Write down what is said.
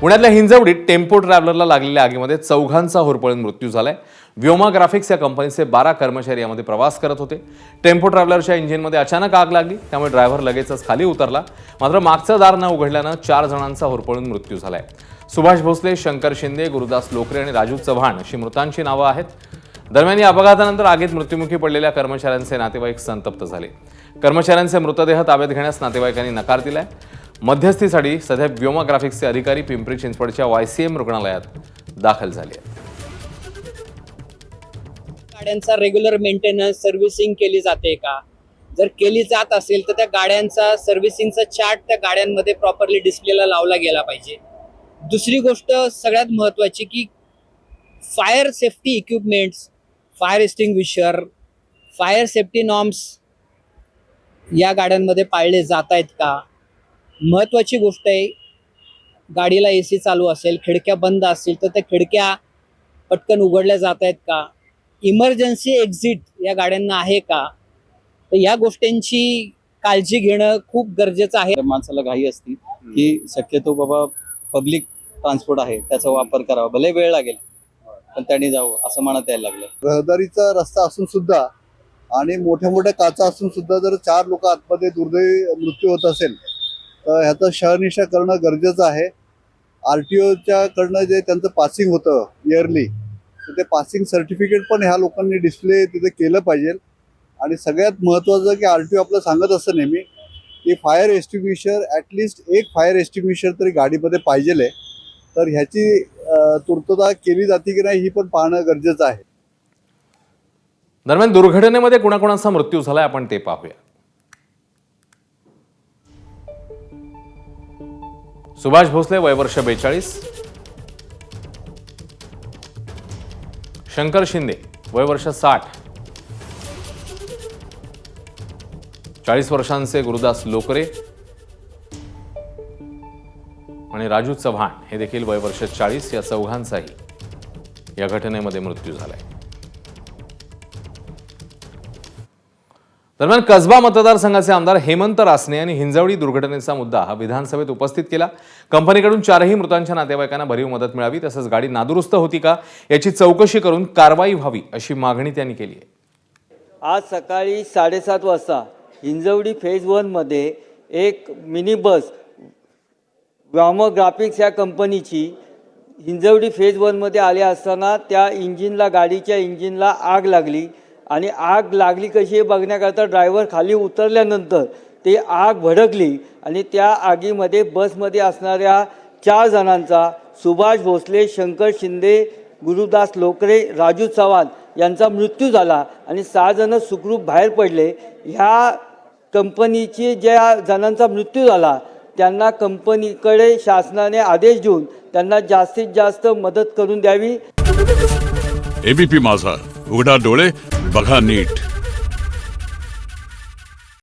पुण्यातल्या हिंजवडीत टेम्पो ट्रॅव्हलरला लागलेल्या आगीमध्ये चौघांचा होरपळून मृत्यू झालाय। व्योमा ग्राफिक्स या कंपनीचे 12 कर्मचारी यामध्ये प्रवास करत होते। टेम्पो ट्रॅव्हलरच्या इंजिनमध्ये अचानक आग लागली, त्यामुळे ड्रायव्हर लगेचच खाली उतरला। मात्र मागचं दार न उघडल्यानं 4 जणांचा होरपळून मृत्यू झालाय। सुभाष भोसले, शंकर शिंदे, गुरुदास लोकरे आणि राजू चव्हाण अशी मृतांची नावं आहेत। दरम्यान या अपघातानंतर आगीत मृत्युमुखी पडलेल्या कर्मचाऱ्यांचे नातेवाईक संतप्त झाले। कर्मचाऱ्यांचे मृतदेह ताब्यात घेण्यास नातेवाईकांनी नकार दिलाय। मध्यस्थीसाठी सध्या व्योमा ग्राफिक्सचे अधिकारी पिंपरी चिंचवडच्या YCM रुग्णालयात दाखल झाले आहेत। गाड्यांचा रेग्युलर मेंटेनन्स सर्व्हिसिंग केली जाते का? जर केली जात असेल तर त्या गाड्यांचा सर्व्हिसिंगचा चार्ट त्या गाड्यांमध्ये प्रॉपरली डिस्प्लेला लावला गेला पाहिजे। दुसरी गोष्ट सगळ्यात महत्त्वाची की fire safety equipments, fire extinguisher, fire safety norms या गाड्यांमध्ये पाळले जात आहेत का? महत्त्वाची गोष्ट आहे, गाडीला AC चालू असेल, खिडक्या बंद असतील तर त्या खिडक्या पटकन उघडल्या जात आहेत का? इमर्जन्सी एक्झिट या गाड्यांना आहे का? तर या गोष्टींची काळजी घेणं खूप गरजेचं आहे। माणसाला घाई असती की शक्यतो बाबा पब्लिक ट्रान्सपोर्ट आहे त्याचा वापर करावा, भले वेळ लागेल पण त्यांनी जावं असं म्हणत यायला लागलं। रहदारीचा रस्ता असून सुद्धा आणि मोठ्या मोठ्या काचा असून सुद्धा जर 4 लोक आतमध्ये दुर्दैवी मृत्यू होत असेल तर ह्याचं शहानिशा करणं गरजेचं आहे। RTOच्या कडनं जे त्यांचं पासिंग होतं इयरली, तर ते पासिंग सर्टिफिकेट पण ह्या लोकांनी डिस्प्ले तिथे केलं पाहिजे। आणि सगळ्यात महत्त्वाचं की RTO आपलं सांगत असतं नेहमी की फायर एक्सटिंग्विशर, ॲटलिस्ट एक फायर एक्सटिंग्विशर तरी गाडीमध्ये पाहिजे आहे। तर ह्याची पूर्तता केली जाते की नाही ही पण पाहणं गरजेचं आहे। दरम्यान दुर्घटनेमध्ये कुणाकुणाचा मृत्यू झालाय आपण ते पाहूया। सुभाष भोसले वय वर्ष 42, शंकर शिंदे वय वर्ष 60, 40 वर्षांचे गुरुदास लोकरे आणि राजू चव्हाण हे देखील वय वर्ष 40 या चौघांचाही या घटनेमध्ये मृत्यू झालाय। दरम्यान कसबा मतदारसंघाचे आमदार हेमंत रासने यांनी हिंजवडी दुर्घटनेचा मुद्दा हा विधानसभेत उपस्थित केला। कंपनीकडून 4ही मृतांच्या नातेवाईकांना भरीव मदत मिळावी, तसंच गाडी नादुरुस्त होती का याची चौकशी करून कारवाई व्हावी अशी मागणी त्यांनी केली आहे। आज सकाळी 7:30 वाजता हिंजवडी फेज 1 मध्ये एक मिनी बस व्योमा ग्राफिक्स या कंपनीची हिंजवडी फेज 1 मध्ये आली असताना त्या इंजिनला, गाडीच्या इंजिनला आग लागली आणि आग लागली कशी हे बघण्याकरता ड्रायव्हर खाली उतरल्यानंतर ते आग भडकली आणि त्या आगीमध्ये बसमध्ये असणाऱ्या 4 जणांचा सुभाष भोसले, शंकर शिंदे, गुरुदास लोकरे, राजू चव्हाण यांचा मृत्यू झाला आणि 6 जण सुखरूप बाहेर पडले। ह्या कंपनीचे ज्या जणांचा मृत्यू झाला त्यांना कंपनीकडे शासनाने आदेश देऊन त्यांना जास्तीत जास्त मदत करून द्यावी। ABP माझा, उघडा डोळे बघा नीट।